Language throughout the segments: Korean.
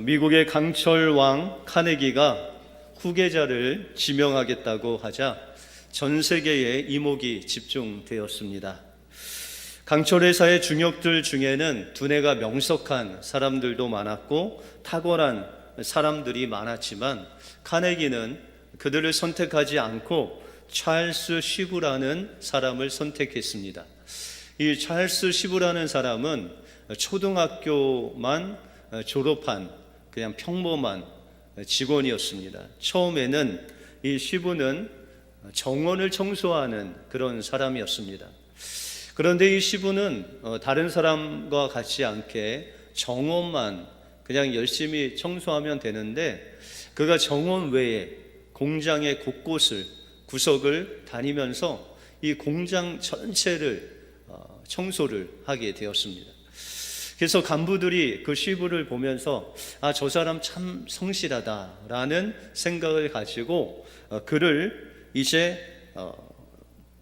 미국의 강철 왕 카네기가 후계자를 지명하겠다고 하자 전 세계의 이목이 집중되었습니다. 강철 회사의 중역들 중에는 두뇌가 명석한 사람들도 많았고 탁월한 사람들이 많았지만 카네기는 그들을 선택하지 않고 찰스 쉬브라는 사람을 선택했습니다. 이 찰스 쉬브라는 사람은 초등학교만 졸업한 그냥 평범한 직원이었습니다. 처음에는 이 쉬브는 정원을 청소하는 그런 사람이었습니다. 그런데 이 쉬브는 다른 사람과 같지 않게 정원만 그냥 열심히 청소하면 되는데 그가 정원 외에 공장의 곳곳을 구석을 다니면서 이 공장 전체를 청소를 하게 되었습니다. 그래서 간부들이 그 쉬브를 보면서 저 사람 참 성실하다라는 생각을 가지고 그를 이제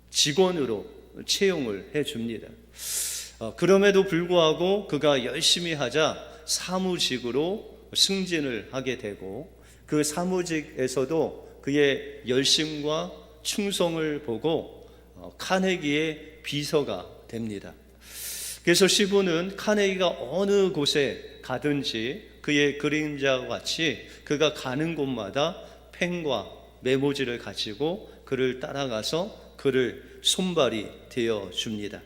직원으로 채용을 해줍니다. 그럼에도 불구하고 그가 열심히 하자 사무직으로 승진을 하게 되고 그 사무직에서도 그의 열심과 충성을 보고 카네기의 비서가 됩니다. 그래서 쉬브는 카네기가 어느 곳에 가든지 그의 그림자와 같이 그가 가는 곳마다 펜과 메모지를 가지고 그를 따라가서 그를 손발이 되어 줍니다.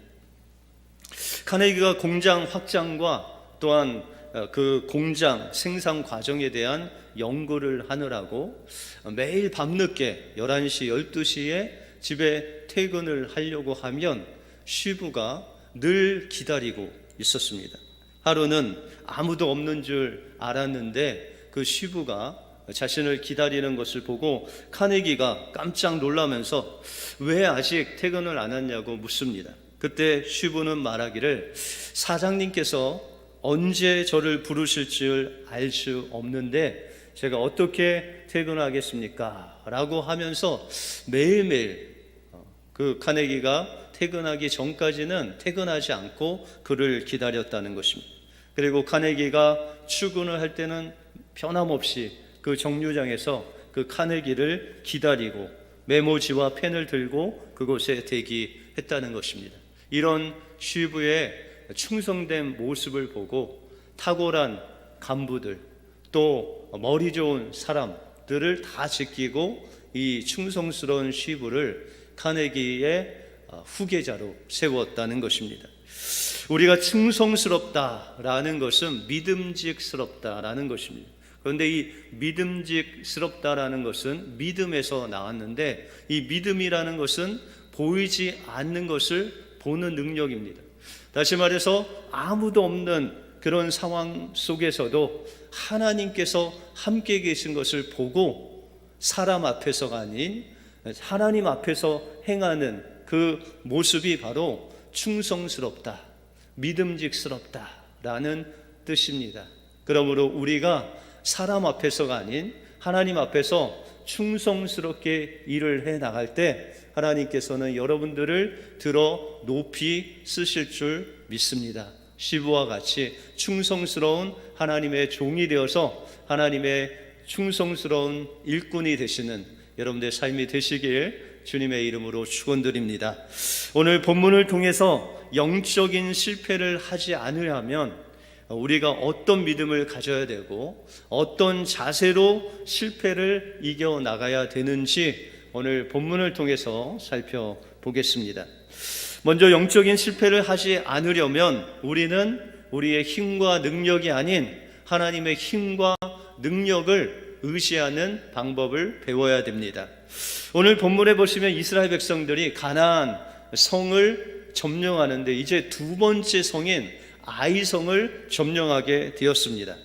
카네기가 공장 확장과 또한 그 공장 생산 과정에 대한 연구를 하느라고 매일 밤늦게 11시, 12시에 집에 퇴근을 하려고 하면 쉬브가 늘 기다리고 있었습니다. 하루는 아무도 없는 줄 알았는데 그 쉬브가 자신을 기다리는 것을 보고 카네기가 깜짝 놀라면서 왜 아직 퇴근을 안 했냐고 묻습니다. 그때 쉬브는 말하기를 사장님께서 언제 저를 부르실 줄 알 수 없는데 제가 어떻게 퇴근하겠습니까? 라고 하면서 매일매일 그 카네기가 퇴근하기 전까지는 퇴근하지 않고 그를 기다렸다는 것입니다. 그리고 카네기가 출근을 할 때는 변함없이 그 정류장에서 그 카네기를 기다리고 메모지와 펜을 들고 그곳에 대기했다는 것입니다. 이런 쉬브의 충성된 모습을 보고 탁월한 간부들 또 머리 좋은 사람들을 다 제끼고 이 충성스러운 쉬브를 카네기의 후계자로 세웠다는 것입니다. 우리가 충성스럽다라는 것은 믿음직스럽다라는 것입니다. 그런데 이 믿음직스럽다라는 것은 믿음에서 나왔는데 이 믿음이라는 것은 보이지 않는 것을 보는 능력입니다. 다시 말해서 아무도 없는 그런 상황 속에서도 하나님께서 함께 계신 것을 보고 사람 앞에서가 아닌 하나님 앞에서 행하는 그 모습이 바로 충성스럽다, 믿음직스럽다라는 뜻입니다. 그러므로 우리가 사람 앞에서가 아닌 하나님 앞에서 충성스럽게 일을 해 나갈 때 하나님께서는 여러분들을 들어 높이 쓰실 줄 믿습니다. 쉬브와 같이 충성스러운 하나님의 종이 되어서 하나님의 충성스러운 일꾼이 되시는 여러분들의 삶이 되시길 주님의 이름으로 축원드립니다. 오늘 본문을 통해서 영적인 실패를 하지 않으려면 우리가 어떤 믿음을 가져야 되고 어떤 자세로 실패를 이겨나가야 되는지 오늘 본문을 통해서 살펴보겠습니다. 먼저 영적인 실패를 하지 않으려면 우리는 우리의 힘과 능력이 아닌 하나님의 힘과 능력을 의지하는 방법을 배워야 됩니다. 오늘 본문에 보시면 이스라엘 백성들이 가나안 성을 점령하는데 이제 두 번째 성인 아이성을 점령하게 되었습니다.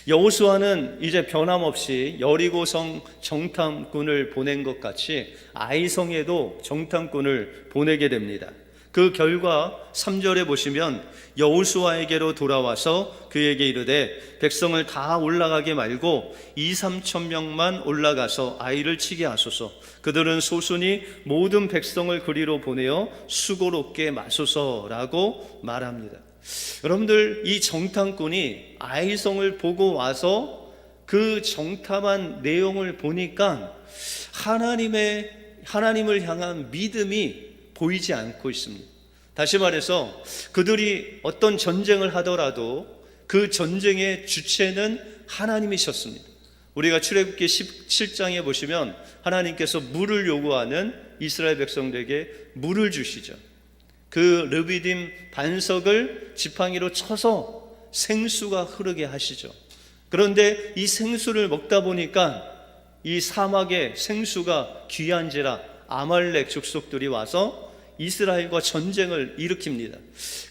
여호수아는 이제 변함없이 여리고성 정탐꾼을 보낸 것 같이 아이성에도 정탐꾼을 보내게 됩니다. 그 결과 3절에 보시면 여호수아에게로 돌아와서 그에게 이르되 백성을 다 올라가게 말고 2-3천 명만 올라가서 아이를 치게 하소서. 그들은 소순이 모든 백성을 그리로 보내어 수고롭게 마소서라고 말합니다. 여러분들, 이 정탐꾼이 아이성을 보고 와서 그 정탐한 내용을 보니까 하나님을 향한 믿음이 보이지 않고 있습니다. 다시 말해서 그들이 어떤 전쟁을 하더라도 그 전쟁의 주체는 하나님이셨습니다. 우리가 출애굽기 17장에 보시면 하나님께서 물을 요구하는 이스라엘 백성들에게 물을 주시죠. 그 르비딤 반석을 지팡이로 쳐서 생수가 흐르게 하시죠. 그런데 이 생수를 먹다 보니까 이 사막의 생수가 귀한지라 아말렉 족속들이 와서 이스라엘과 전쟁을 일으킵니다.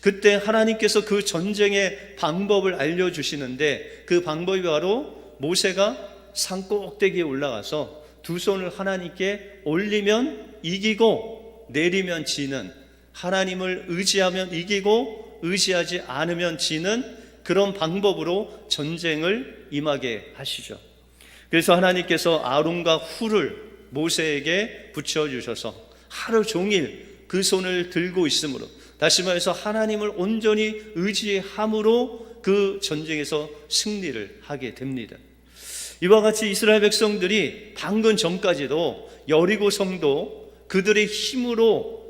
그때 하나님께서 그 전쟁의 방법을 알려주시는데 그 방법이 바로 모세가 산 꼭대기에 올라가서 두 손을 하나님께 올리면 이기고 내리면 지는, 하나님을 의지하면 이기고 의지하지 않으면 지는 그런 방법으로 전쟁을 임하게 하시죠. 그래서 하나님께서 아론과 훌을 모세에게 붙여주셔서 하루 종일 그 손을 들고 있으므로, 다시 말해서 하나님을 온전히 의지함으로 그 전쟁에서 승리를 하게 됩니다. 이와 같이 이스라엘 백성들이 방금 전까지도 여리고성도 그들의 힘으로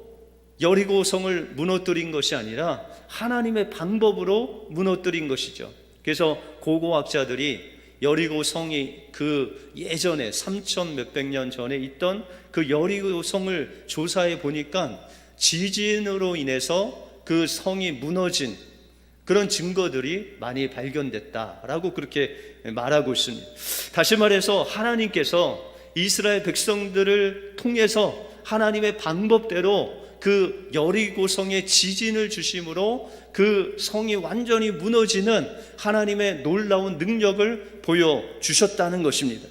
여리고성을 무너뜨린 것이 아니라 하나님의 방법으로 무너뜨린 것이죠. 그래서 고고학자들이 여리고성이 그 예전에 3천 몇백 년 전에 있던 그 여리고성을 조사해 보니까 지진으로 인해서 그 성이 무너진 그런 증거들이 많이 발견됐다라고 그렇게 말하고 있습니다. 다시 말해서 하나님께서 이스라엘 백성들을 통해서 하나님의 방법대로 그 여리고성에 지진을 주심으로 그 성이 완전히 무너지는 하나님의 놀라운 능력을 보여주셨다는 것입니다.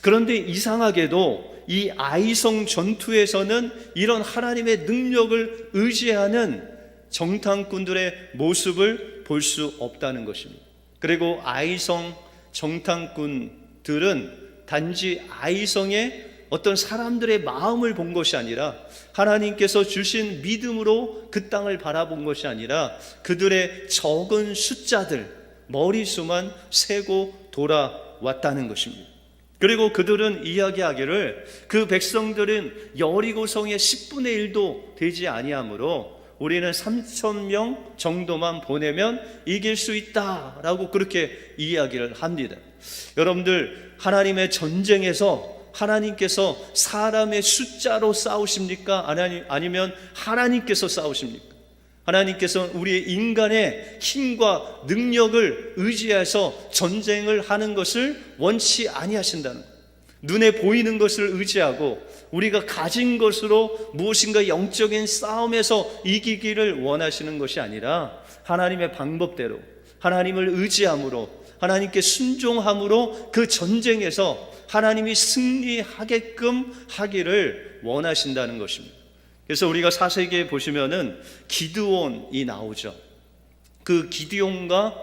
그런데 이상하게도 이 아이성 전투에서는 이런 하나님의 능력을 의지하는 정탐꾼들의 모습을 볼 수 없다는 것입니다. 그리고 아이성 정탐꾼들은 단지 아이성의 어떤 사람들의 마음을 본 것이 아니라 하나님께서 주신 믿음으로 그 땅을 바라본 것이 아니라 그들의 적은 숫자들, 머리수만 세고 돌아왔다는 것입니다. 그리고 그들은 이야기하기를 그 백성들은 여리고성의 10분의 1도 되지 아니하므로 우리는 3,000명 정도만 보내면 이길 수 있다라고 그렇게 이야기를 합니다. 여러분들, 하나님의 전쟁에서 하나님께서 사람의 숫자로 싸우십니까? 아니면 하나님께서 싸우십니까? 하나님께서는 우리의 인간의 힘과 능력을 의지해서 전쟁을 하는 것을 원치 아니하신다는 거예요. 눈에 보이는 것을 의지하고 우리가 가진 것으로 무엇인가 영적인 싸움에서 이기기를 원하시는 것이 아니라 하나님의 방법대로 하나님을 의지함으로 하나님께 순종함으로 그 전쟁에서 하나님이 승리하게끔 하기를 원하신다는 것입니다. 그래서 우리가 사세기에 보시면은 기드온이 나오죠. 그 기드온과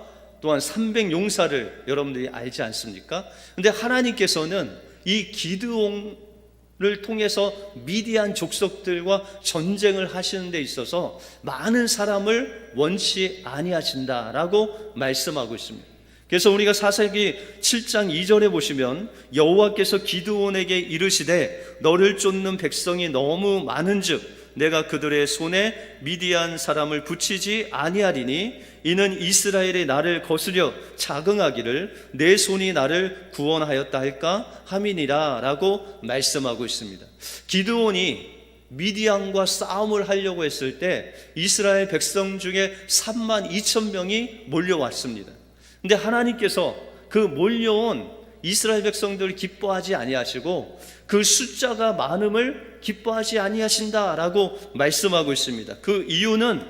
또한 300용사를 여러분들이 알지 않습니까? 근데 하나님께서는 이 기드온을 통해서 미디안 족속들과 전쟁을 하시는 데 있어서 많은 사람을 원치 아니하신다라고 말씀하고 있습니다. 그래서 우리가 사사기 7장 2절에 보시면 여호와께서 기드온에게 이르시되 너를 쫓는 백성이 너무 많은즉 내가 그들의 손에 미디안 사람을 붙이지 아니하리니 이는 이스라엘이 나를 거스려 자긍하기를 내 손이 나를 구원하였다 할까 함이니라 라고 말씀하고 있습니다. 기드온이 미디안과 싸움을 하려고 했을 때 이스라엘 백성 중에 32,000명이 몰려왔습니다. 근데 하나님께서 그 몰려온 이스라엘 백성들을 기뻐하지 아니하시고 그 숫자가 많음을 기뻐하지 아니하신다라고 말씀하고 있습니다. 그 이유는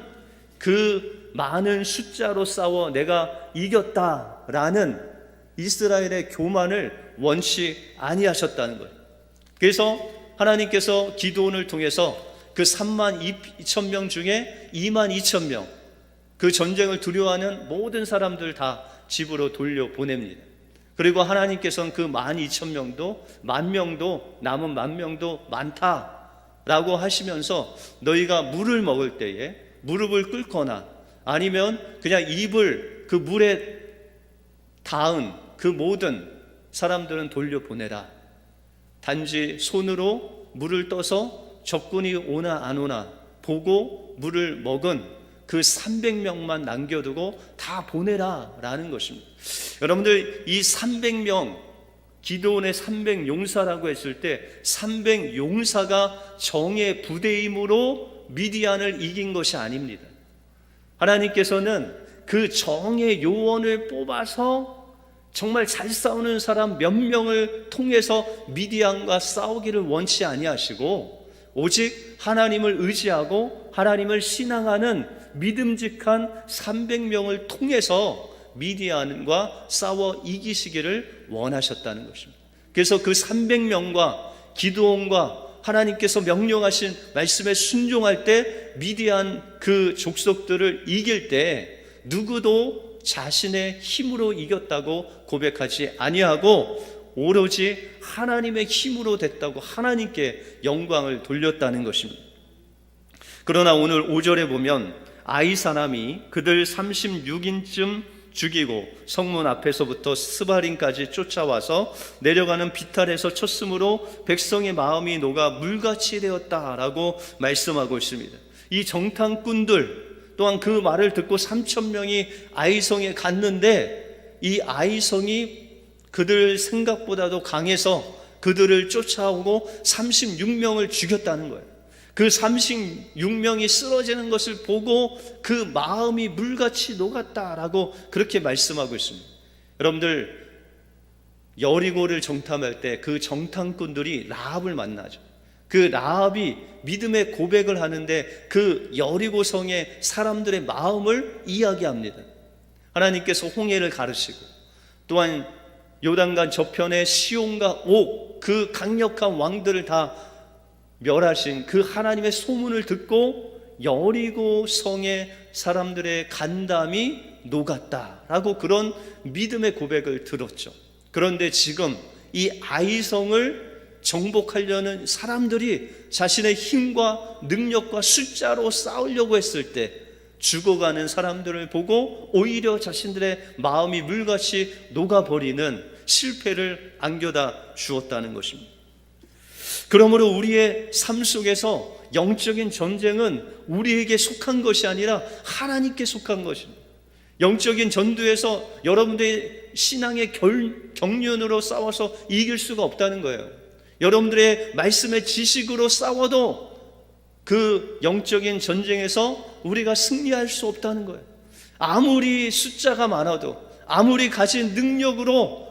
그 많은 숫자로 싸워 내가 이겼다라는 이스라엘의 교만을 원치 아니하셨다는 거예요. 그래서 하나님께서 기드온을 통해서 그 32,000명 중에 22,000명, 그 전쟁을 두려워하는 모든 사람들 다 집으로 돌려보냅니다. 그리고 하나님께서는 그 12,000명도 10,000명도 남은 10,000명도 많다라고 하시면서 너희가 물을 먹을 때에 무릎을 꿇거나 아니면 그냥 입을 그 물에 닿은 그 모든 사람들은 돌려보내라. 단지 손으로 물을 떠서 적군이 오나 안 오나 보고 물을 먹은 그 300명만 남겨두고 다 보내라 라는 것입니다. 여러분들, 이 300명, 기드온의 300용사라고 했을 때 300용사가 정의 부대임으로 미디안을 이긴 것이 아닙니다. 하나님께서는 그 정의 요원을 뽑아서 정말 잘 싸우는 사람 몇 명을 통해서 미디안과 싸우기를 원치 아니하시고, 오직 하나님을 의지하고 하나님을 신앙하는 믿음직한 300명을 통해서 미디안과 싸워 이기시기를 원하셨다는 것입니다. 그래서 그 300명과 기드온과 하나님께서 명령하신 말씀에 순종할 때 미디안 그 족속들을 이길 때 누구도 자신의 힘으로 이겼다고 고백하지 아니하고 오로지 하나님의 힘으로 됐다고 하나님께 영광을 돌렸다는 것입니다. 그러나 오늘 5절에 보면 아이 사람이 그들 36인쯤 죽이고 성문 앞에서부터 스바림까지 쫓아와서 내려가는 비탈에서 쳤으므로 백성의 마음이 녹아 물같이 되었다라고 말씀하고 있습니다. 이 정탐꾼들 또한 그 말을 듣고 3,000명이 아이성에 갔는데 이 아이성이 그들 생각보다도 강해서 그들을 쫓아오고 36명을 죽였다는 거예요. 그 36명이 쓰러지는 것을 보고 그 마음이 물같이 녹았다라고 그렇게 말씀하고 있습니다. 여러분들, 여리고를 정탐할 때 그 정탐꾼들이 라합을 만나죠. 그 라합이 믿음의 고백을 하는데 그 여리고 성의 사람들의 마음을 이야기합니다. 하나님께서 홍해를 가르시고 또한 요단강 저편에 시온과 옥, 그 강력한 왕들을 다 멸하신 그 하나님의 소문을 듣고 여리고 성의 사람들의 간담이 녹았다라고 그런 믿음의 고백을 들었죠. 그런데 지금 이 아이성을 정복하려는 사람들이 자신의 힘과 능력과 숫자로 싸우려고 했을 때 죽어가는 사람들을 보고 오히려 자신들의 마음이 물같이 녹아버리는 실패를 안겨다 주었다는 것입니다. 그러므로 우리의 삶 속에서 영적인 전쟁은 우리에게 속한 것이 아니라 하나님께 속한 것입니다. 영적인 전투에서 여러분들의 신앙의 경륜으로 싸워서 이길 수가 없다는 거예요. 여러분들의 말씀의 지식으로 싸워도 그 영적인 전쟁에서 우리가 승리할 수 없다는 거예요. 아무리 숫자가 많아도 아무리 가진 능력으로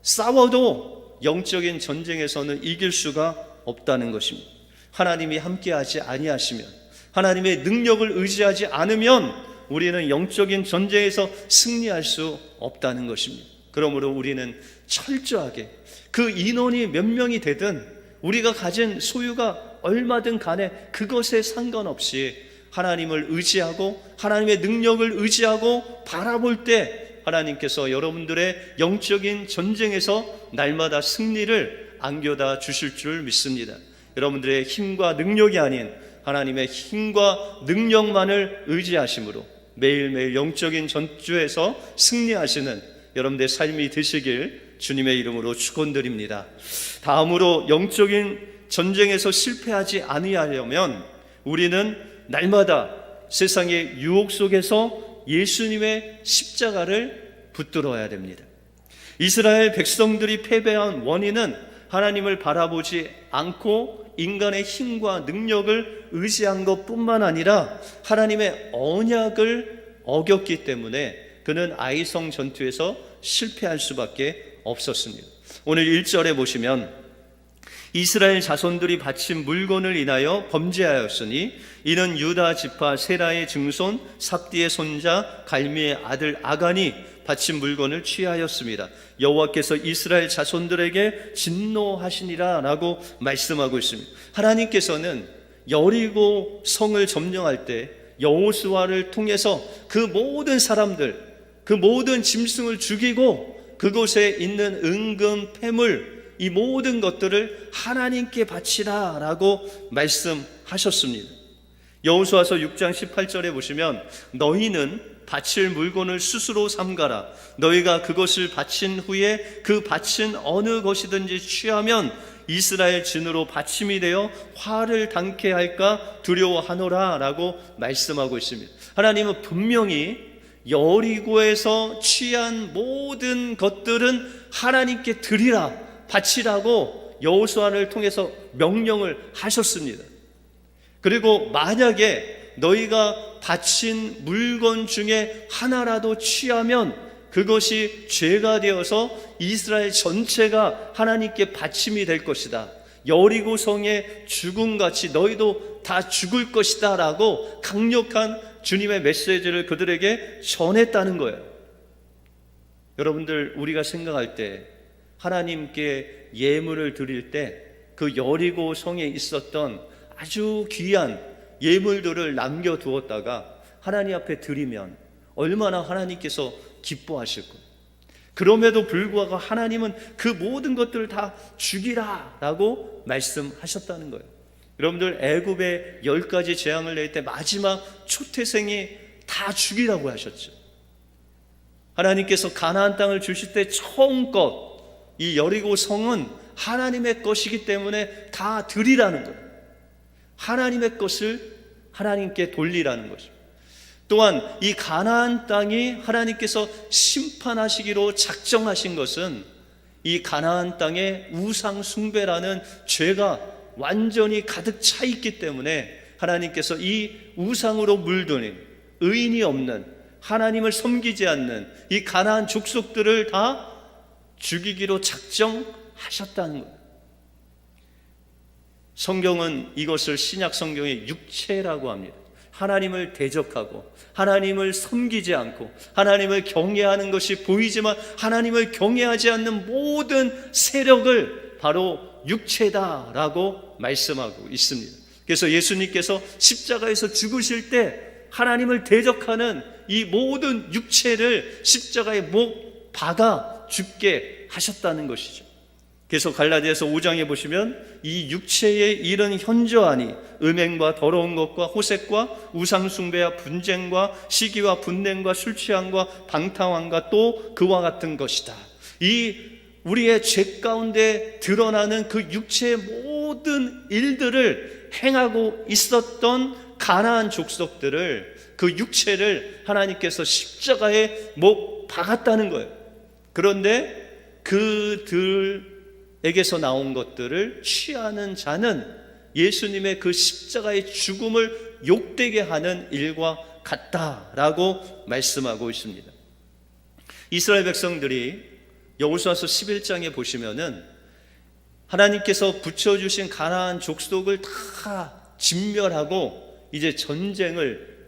싸워도 영적인 전쟁에서는 이길 수가 없다는 것입니다. 하나님이 함께하지 아니하시면, 하나님의 능력을 의지하지 않으면 우리는 영적인 전쟁에서 승리할 수 없다는 것입니다. 그러므로 우리는 철저하게 그 인원이 몇 명이 되든 우리가 가진 소유가 얼마든 간에 그것에 상관없이 하나님을 의지하고 하나님의 능력을 의지하고 바라볼 때 하나님께서 여러분들의 영적인 전쟁에서 날마다 승리를 안겨다 주실 줄 믿습니다. 여러분들의 힘과 능력이 아닌 하나님의 힘과 능력만을 의지하심으로 매일매일 영적인 전투에서 승리하시는 여러분들의 삶이 되시길 주님의 이름으로 축원드립니다. 다음으로 영적인 전쟁에서 실패하지 아니하려면 우리는 날마다 세상의 유혹 속에서 예수님의 십자가를 붙들어야 됩니다. 이스라엘 백성들이 패배한 원인은 하나님을 바라보지 않고 인간의 힘과 능력을 의지한 것뿐만 아니라 하나님의 언약을 어겼기 때문에 그는 아이성 전투에서 실패할 수밖에 없었습니다. 오늘 1절에 보시면 이스라엘 자손들이 바친 물건을 인하여 범죄하였으니 이는 유다 지파 세라의 증손 삽디의 손자 갈미의 아들 아간이 바친 물건을 취하였습니다. 여호와께서 이스라엘 자손들에게 진노하시니라 라고 말씀하고 있습니다. 하나님께서는 여리고 성을 점령할 때 여호수아를 통해서 그 모든 사람들, 그 모든 짐승을 죽이고 그곳에 있는 은금, 폐물, 이 모든 것들을 하나님께 바치라 라고 말씀하셨습니다. 여호수아서 6장 18절에 보시면 너희는 바칠 물건을 스스로 삼가라. 너희가 그것을 바친 후에 그 바친 어느 것이든지 취하면 이스라엘 진으로 받침이 되어 화를 당케 할까 두려워하노라 라고 말씀하고 있습니다. 하나님은 분명히 여리고에서 취한 모든 것들은 하나님께 드리라, 바치라고 여호수아를 통해서 명령을 하셨습니다. 그리고 만약에 너희가 바친 물건 중에 하나라도 취하면 그것이 죄가 되어서 이스라엘 전체가 하나님께 바침이 될 것이다. 여리고 성의 죽음같이 너희도 다 죽을 것이다 라고 강력한 주님의 메시지를 그들에게 전했다는 거예요. 여러분들, 우리가 생각할 때 하나님께 예물을 드릴 때 그 여리고 성에 있었던 아주 귀한 예물들을 남겨두었다가 하나님 앞에 드리면 얼마나 하나님께서 기뻐하실 거예요. 그럼에도 불구하고 하나님은 그 모든 것들을 다 죽이라 라고 말씀하셨다는 거예요. 여러분들, 애굽에 10가지 재앙을 낼 때 마지막 초태생이 다 죽이라고 하셨죠. 하나님께서 가나안 땅을 주실 때 처음껏 이 여리고 성은 하나님의 것이기 때문에 다 드리라는 거예요. 하나님의 것을 하나님께 돌리라는 것입니다. 또한 이 가나안 땅이 하나님께서 심판하시기로 작정하신 것은 이 가나안 땅에 우상 숭배라는 죄가 완전히 가득 차 있기 때문에 하나님께서 이 우상으로 물드는 의인이 없는, 하나님을 섬기지 않는 이 가나안 족속들을 다 죽이기로 작정하셨다는 거예요. 성경은 이것을 신약 성경의 육체라고 합니다. 하나님을 대적하고 하나님을 섬기지 않고 하나님을 경외하는 것이 보이지만 하나님을 경외하지 않는 모든 세력을 바로 육체다라고 말씀하고 있습니다. 그래서 예수님께서 십자가에서 죽으실 때 하나님을 대적하는 이 모든 육체를 십자가에 못 박아 죽게 하셨다는 것이죠. 그래서 갈라디아서 5장에 보시면 이 육체의 일은 현저하니 음행과 더러운 것과 호색과 우상숭배와 분쟁과 시기와 분냄과 술취함과 방탕함과 또 그와 같은 것이다. 이 우리의 죄 가운데 드러나는 그 육체의 모든 일들을 행하고 있었던 가나안 족속들을, 그 육체를 하나님께서 십자가에 못 박았다는 거예요. 그런데 그들에게서 나온 것들을 취하는 자는 예수님의 그 십자가의 죽음을 욕되게 하는 일과 같다라고 말씀하고 있습니다. 이스라엘 백성들이 여호수아서 11장에 보시면은 하나님께서 붙여주신 가나안 족속을 다 진멸하고 이제 전쟁을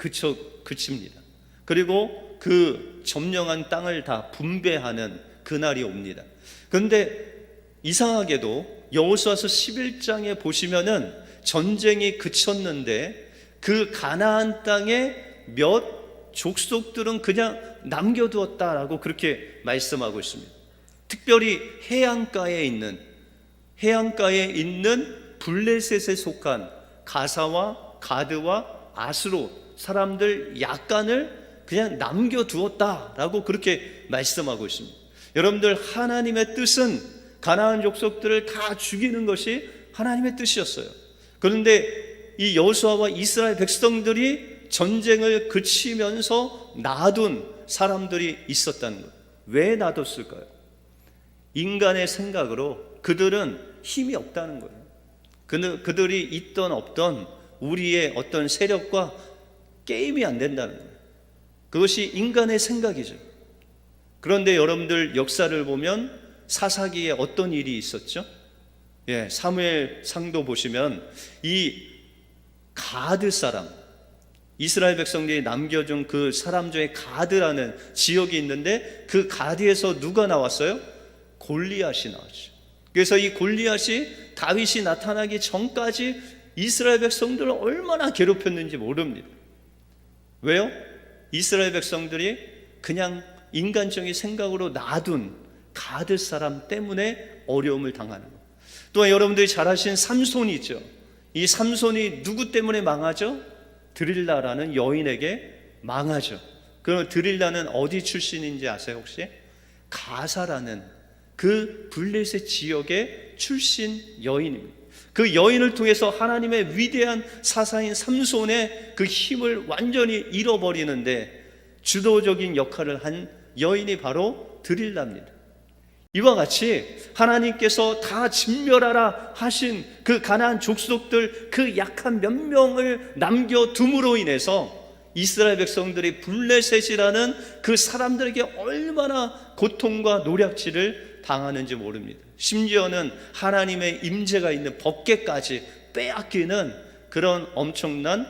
그칩니다. 그리고 그 점령한 땅을 다 분배하는 그날이 옵니다. 그런데 이상하게도 여호수아서 11장에 보시면은 전쟁이 그쳤는데 그 가나안 땅에 몇 족속들은 그냥 남겨두었다라고 그렇게 말씀하고 있습니다. 특별히 해안가에 있는 블레셋에 속한 가사와 가드와 아스로 사람들 약간을 그냥 남겨두었다라고 그렇게 말씀하고 있습니다. 여러분들, 하나님의 뜻은 가나안 족속들을 다 죽이는 것이 하나님의 뜻이었어요. 그런데 이 여호수아와 이스라엘 백성들이 전쟁을 그치면서 놔둔 사람들이 있었다는 거예요. 왜 놔뒀을까요? 인간의 생각으로 그들은 힘이 없다는 거예요. 그들이 있던 없던 우리의 어떤 세력과 게임이 안 된다는 거예요. 그것이 인간의 생각이죠. 그런데 여러분들, 역사를 보면 사사기에 어떤 일이 있었죠? 사무엘 상도 보시면 이 가드 사람, 이스라엘 백성들이 남겨준 그 사람 중에 가드라는 지역이 있는데 그 가드에서 누가 나왔어요? 골리앗이 나왔죠. 그래서 이 골리앗이 다윗이 나타나기 전까지 이스라엘 백성들을 얼마나 괴롭혔는지 모릅니다. 왜요? 이스라엘 백성들이 그냥 인간적인 생각으로 놔둔 가드 사람 때문에 어려움을 당하는 것. 또한 여러분들이 잘 아시는 삼손이 있죠. 이 삼손이 누구 때문에 망하죠? 드릴라라는 여인에게 망하죠. 그럼 드릴라는 어디 출신인지 아세요 혹시? 가사라는 그 블레셋 지역의 출신 여인입니다. 그 여인을 통해서 하나님의 위대한 사사인 삼손의 그 힘을 완전히 잃어버리는데 주도적인 역할을 한 여인이 바로 드릴라입니다. 이와 같이 하나님께서 다 진멸하라 하신 그 가나안 족속들 그 약한 몇 명을 남겨둠으로 인해서 이스라엘 백성들이 블레셋이라는 그 사람들에게 얼마나 고통과 노략질을 당하는지 모릅니다. 심지어는 하나님의 임재가 있는 법궤까지 빼앗기는 그런 엄청난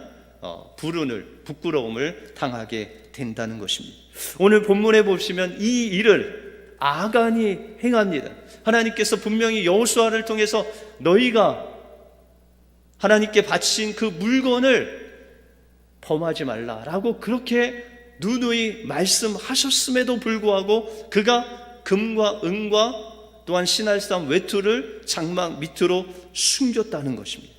부끄러움을 당하게 된다는 것입니다. 오늘 본문에 보시면 이 일을 아간이 행합니다. 하나님께서 분명히 여호수아를 통해서 너희가 하나님께 바친 그 물건을 범하지 말라라고 그렇게 누누이 말씀하셨음에도 불구하고 그가 금과 은과 또한 시날산 외투를 장막 밑으로 숨겼다는 것입니다.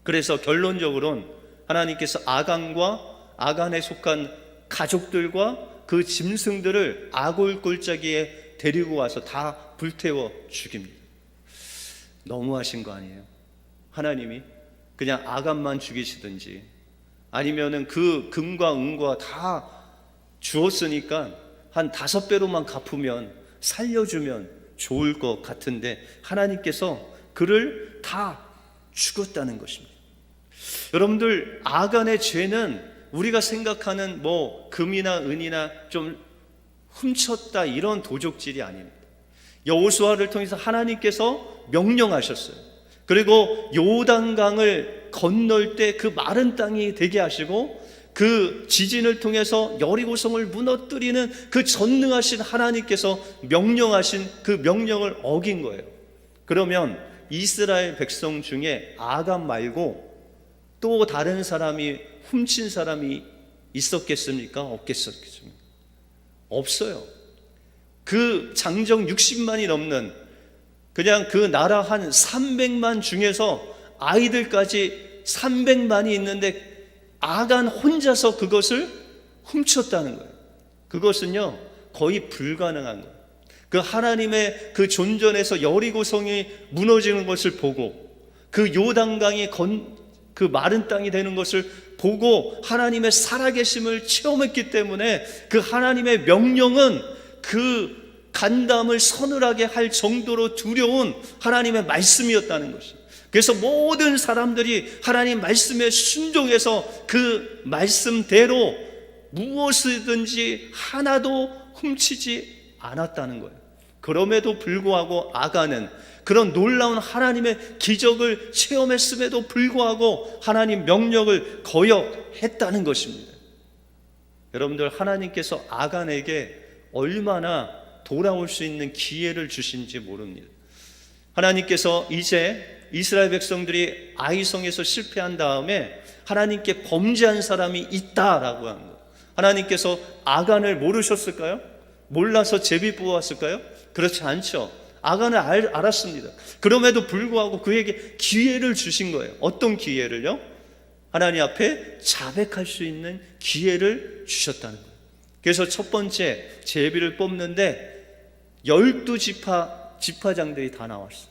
그래서 결론적으로는 하나님께서 아간과 아간에 속한 가족들과 그 짐승들을 아골 골짜기에 데리고 와서 다 불태워 죽입니다. 너무하신 거 아니에요? 하나님이 그냥 아간만 죽이시든지 아니면은 그 금과 은과 다 주었으니까 한 5배로만 갚으면 살려주면 좋을 것 같은데 하나님께서 그를 다 죽였다는 것입니다. 여러분들, 아간의 죄는 우리가 생각하는 금이나 은이나 좀 훔쳤다 이런 도적질이 아닙니다. 여호수아를 통해서 하나님께서 명령하셨어요. 그리고 요단강을 건널 때 그 마른 땅이 되게 하시고 그 지진을 통해서 여리고성을 무너뜨리는 그 전능하신 하나님께서 명령하신 그 명령을 어긴 거예요. 그러면 이스라엘 백성 중에 아간 말고 또 다른 사람이 훔친 사람이 있었겠습니까? 없겠습니까? 없어요. 그 장정 60만이 넘는 그냥 그 나라 한 300만 중에서 아이들까지 300만이 있는데 아간 혼자서 그것을 훔쳤다는 거예요. 그것은요 거의 불가능한 거예요. 그 하나님의 그 존전에서 여리고성이 무너지는 것을 보고 그 요단강이 그 마른 땅이 되는 것을 보고 하나님의 살아계심을 체험했기 때문에 그 하나님의 명령은 그 간담을 서늘하게 할 정도로 두려운 하나님의 말씀이었다는 것이에요. 그래서 모든 사람들이 하나님 말씀에 순종해서 그 말씀대로 무엇이든지 하나도 훔치지 않았다는 거예요. 그럼에도 불구하고 아간은 그런 놀라운 하나님의 기적을 체험했음에도 불구하고 하나님 명령을 거역했다는 것입니다. 여러분들, 하나님께서 아간에게 얼마나 돌아올 수 있는 기회를 주신지 모릅니다. 하나님께서 이제 이스라엘 백성들이 아이성에서 실패한 다음에 하나님께 범죄한 사람이 있다라고 하는 거예요. 하나님께서 아간을 모르셨을까요? 몰라서 제비 뽑았을까요? 그렇지 않죠. 아간을 알았습니다. 그럼에도 불구하고 그에게 기회를 주신 거예요. 어떤 기회를요? 하나님 앞에 자백할 수 있는 기회를 주셨다는 거예요. 그래서 첫 번째 제비를 뽑는데 12지파장들이 다 나왔어요.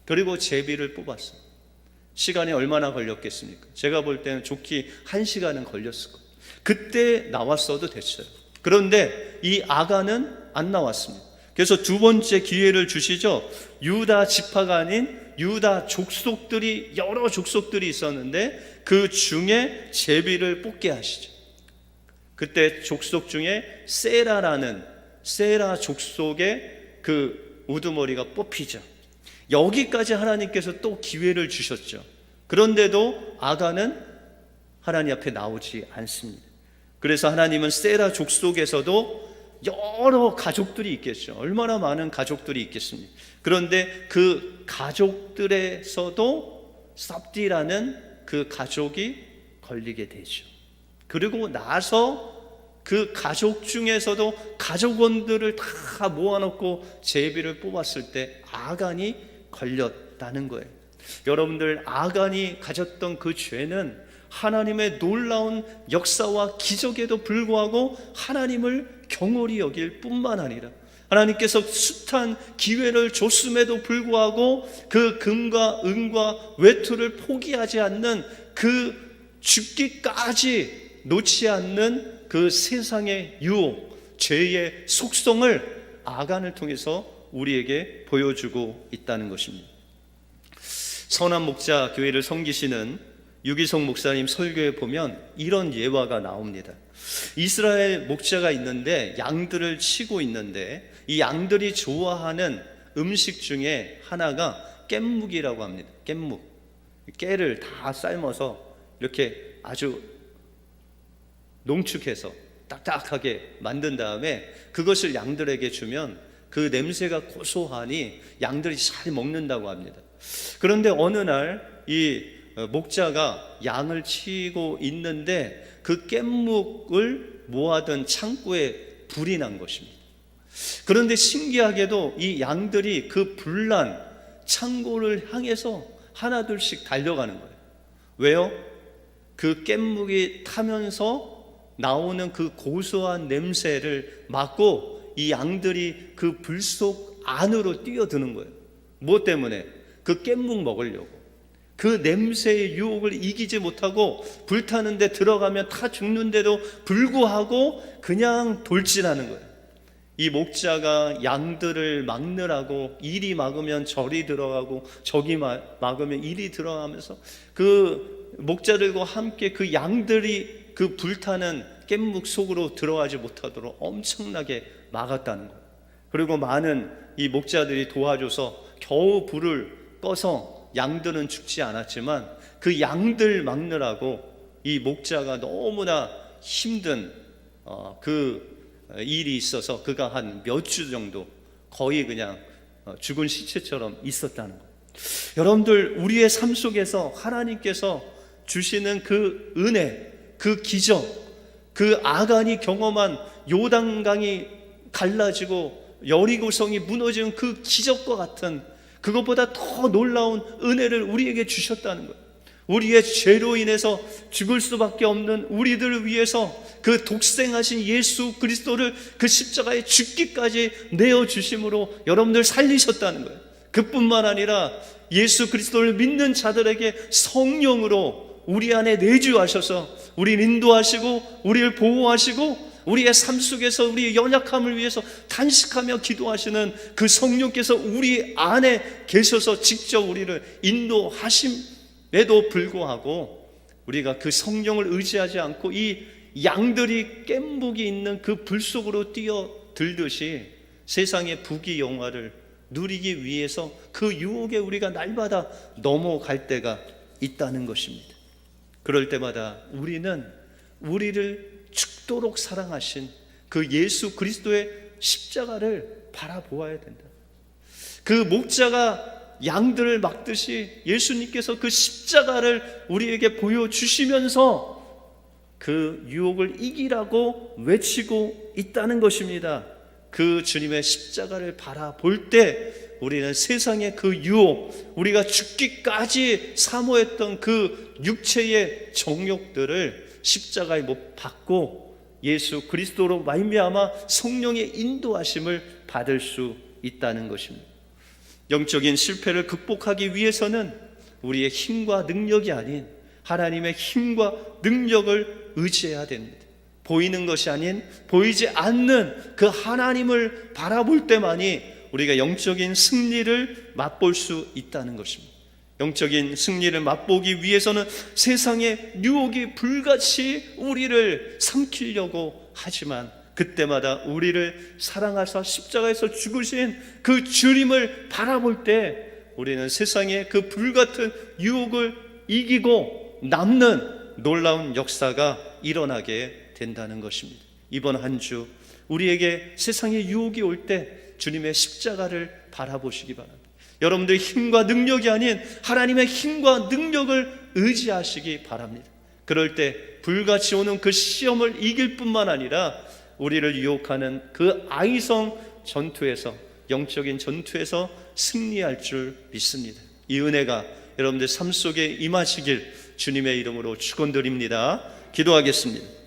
그리고 제비를 뽑았어요. 시간이 얼마나 걸렸겠습니까? 제가 볼 때는 좋게 1시간은 걸렸을 거예요. 그때 나왔어도 됐어요. 그런데 이 아간은 안 나왔습니다. 그래서 두 번째 기회를 주시죠. 유다 지파가 아닌 유다 족속들이, 여러 족속들이 있었는데 그 중에 제비를 뽑게 하시죠. 그때 족속 중에 세라 족속의 그 우두머리가 뽑히죠. 여기까지 하나님께서 또 기회를 주셨죠. 그런데도 아간은 하나님 앞에 나오지 않습니다. 그래서 하나님은 세라 족속에서도 여러 가족들이 있겠죠. 얼마나 많은 가족들이 있겠습니까? 그런데 그 가족들에서도 삽디라는 그 가족이 걸리게 되죠. 그리고 나서 그 가족 중에서도 가족원들을 다 모아놓고 제비를 뽑았을 때 아간이 걸렸다는 거예요. 여러분들, 아간이 가졌던 그 죄는 하나님의 놀라운 역사와 기적에도 불구하고 하나님을 경홀히 여길 뿐만 아니라 하나님께서 숱한 기회를 줬음에도 불구하고 그 금과 은과 외투를 포기하지 않는 그 죽기까지 놓지 않는 그 세상의 유혹, 죄의 속성을 아간을 통해서 우리에게 보여주고 있다는 것입니다. 선한 목자 교회를 섬기시는 유기성 목사님 설교에 보면 이런 예화가 나옵니다. 이스라엘 목자가 있는데 양들을 치고 있는데 이 양들이 좋아하는 음식 중에 하나가 깻묵이라고 합니다. 깻묵, 깨를 다 삶아서 이렇게 아주 농축해서 딱딱하게 만든 다음에 그것을 양들에게 주면 그 냄새가 고소하니 양들이 잘 먹는다고 합니다. 그런데 어느 날 이 목자가 양을 치고 있는데 그 깻묵을 모아둔 창고에 불이 난 것입니다. 그런데 신기하게도 이 양들이 그 불난 창고를 향해서 하나둘씩 달려가는 거예요. 왜요? 그 깻묵이 타면서 나오는 그 고소한 냄새를 맡고 이 양들이 그 불 속 안으로 뛰어드는 거예요. 뭐 때문에? 그 깻묵 먹으려고. 그 냄새의 유혹을 이기지 못하고 불타는데 들어가면 타 죽는데도 불구하고 그냥 돌진하는 거예요. 이 목자가 양들을 막느라고 이리 막으면 저리 들어가고 저기 막으면 이리 들어가면서 그 목자들과 함께 그 양들이 그 불타는 깻묵 속으로 들어가지 못하도록 엄청나게 막았다는 거예요. 그리고 많은 이 목자들이 도와줘서 겨우 불을 꺼서 양들은 죽지 않았지만 그 양들 막느라고 이 목자가 너무나 힘든 그 일이 있어서 그가 한 몇 주 정도 거의 그냥 죽은 시체처럼 있었다는 거예요. 여러분들, 우리의 삶 속에서 하나님께서 주시는 그 은혜, 그 기적, 그 아간이 경험한 요단강이 갈라지고 여리고성이 무너지는 그 기적과 같은, 그것보다 더 놀라운 은혜를 우리에게 주셨다는 거예요. 우리의 죄로 인해서 죽을 수밖에 없는 우리들을 위해서 그 독생하신 예수 그리스도를 그 십자가에 죽기까지 내어주심으로 여러분들 살리셨다는 거예요. 그뿐만 아니라 예수 그리스도를 믿는 자들에게 성령으로 우리 안에 내주하셔서 우리를 인도하시고 우리를 보호하시고 우리의 삶 속에서 우리의 연약함을 위해서 단식하며 기도하시는 그 성령께서 우리 안에 계셔서 직접 우리를 인도하심에도 불구하고 우리가 그 성령을 의지하지 않고 이 양들이 깻묵이 있는 그 불 속으로 뛰어들듯이 세상의 부귀영화를 누리기 위해서 그 유혹에 우리가 날마다 넘어갈 때가 있다는 것입니다. 그럴 때마다 우리는 우리를 죽도록 사랑하신 그 예수 그리스도의 십자가를 바라보아야 된다. 그 목자가 양들을 막듯이 예수님께서 그 십자가를 우리에게 보여주시면서 그 유혹을 이기라고 외치고 있다는 것입니다. 그 주님의 십자가를 바라볼 때 우리는 세상의 그 유혹, 우리가 죽기까지 사모했던 그 육체의 정욕들을 십자가에 못 박고 예수 그리스도로 말미암아 성령의 인도하심을 받을 수 있다는 것입니다. 영적인 실패를 극복하기 위해서는 우리의 힘과 능력이 아닌 하나님의 힘과 능력을 의지해야 됩니다. 보이는 것이 아닌 보이지 않는 그 하나님을 바라볼 때만이 우리가 영적인 승리를 맛볼 수 있다는 것입니다. 영적인 승리를 맛보기 위해서는 세상의 유혹이 불같이 우리를 삼키려고 하지만 그때마다 우리를 사랑하사 십자가에서 죽으신 그 주님을 바라볼 때 우리는 세상의 그 불같은 유혹을 이기고 남는 놀라운 역사가 일어나게 된다는 것입니다. 이번 한 주 우리에게 세상의 유혹이 올 때 주님의 십자가를 바라보시기 바랍니다. 여러분들의 힘과 능력이 아닌 하나님의 힘과 능력을 의지하시기 바랍니다. 그럴 때 불같이 오는 그 시험을 이길 뿐만 아니라 우리를 유혹하는 그 아이성 전투에서, 영적인 전투에서 승리할 줄 믿습니다. 이 은혜가 여러분들 삶 속에 임하시길 주님의 이름으로 축원드립니다. 기도하겠습니다.